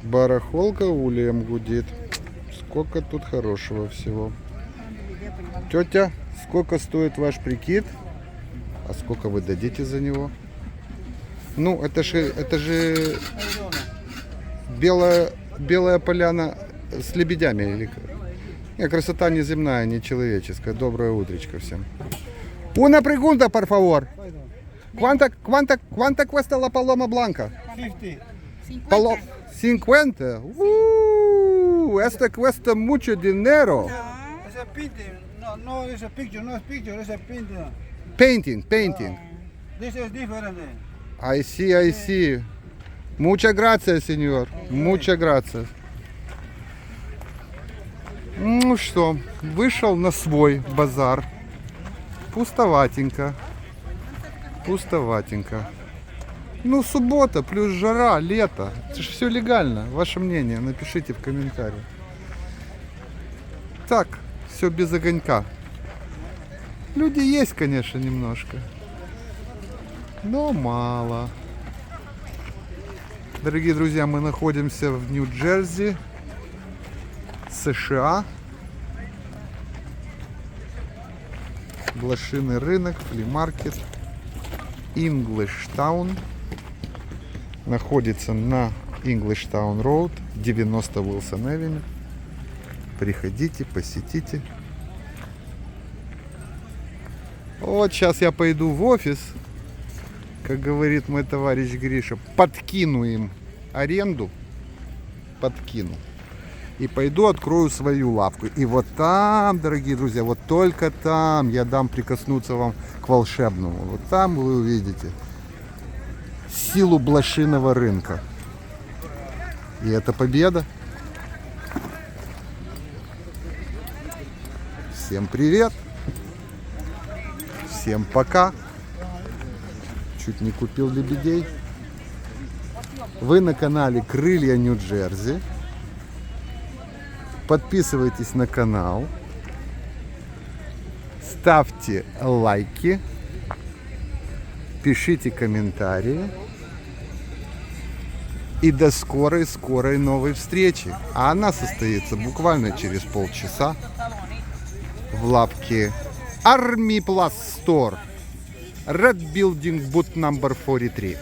Барахолка ульем гудит. Сколько тут хорошего всего. Тетя, сколько стоит ваш прикид? А сколько вы дадите за него? Ну, это же белая поляна с лебедями. Или... Не, красота неземная, не человеческая. Доброе утречко всем. Una pregunta, por favor. ¿Cuánta cuesta la paloma blanca? 50. Palo 50. Esta cuesta mucho dinero. It's a painting. No, it's a picture. No, it's picture. It's a painting. Painting. This is different. I see. Muchas gracias, señor. Muchas gracias. Ну что, вышел на свой базар. Пустоватенько. Ну, суббота, плюс жара, лето. Это же все легально. Ваше мнение напишите в комментариях. Так, все без огонька. Люди есть, конечно, немножко. Но мало. Дорогие друзья, мы находимся в Нью-Джерси, США. Блошиный рынок, фли-маркет. English Town. Находится на English Town Road, 90 Wilson Avenue. Приходите, посетите. Вот сейчас я пойду в офис, как говорит мой товарищ Гриша, подкину им аренду, подкину. И пойду открою свою лавку. И вот там, дорогие друзья, вот только там я дам прикоснуться вам к волшебному. Вот там вы увидите силу блошиного рынка. И это победа. Всем привет. Всем пока. Чуть не купил лебедей. Вы на канале Крылья Нью-Джерси. Подписывайтесь на канал. Ставьте лайки. Пишите комментарии. И до скорой новой встречи. А она состоится буквально через полчаса в лавке Army Plus Store. Red Building, Boot number 43.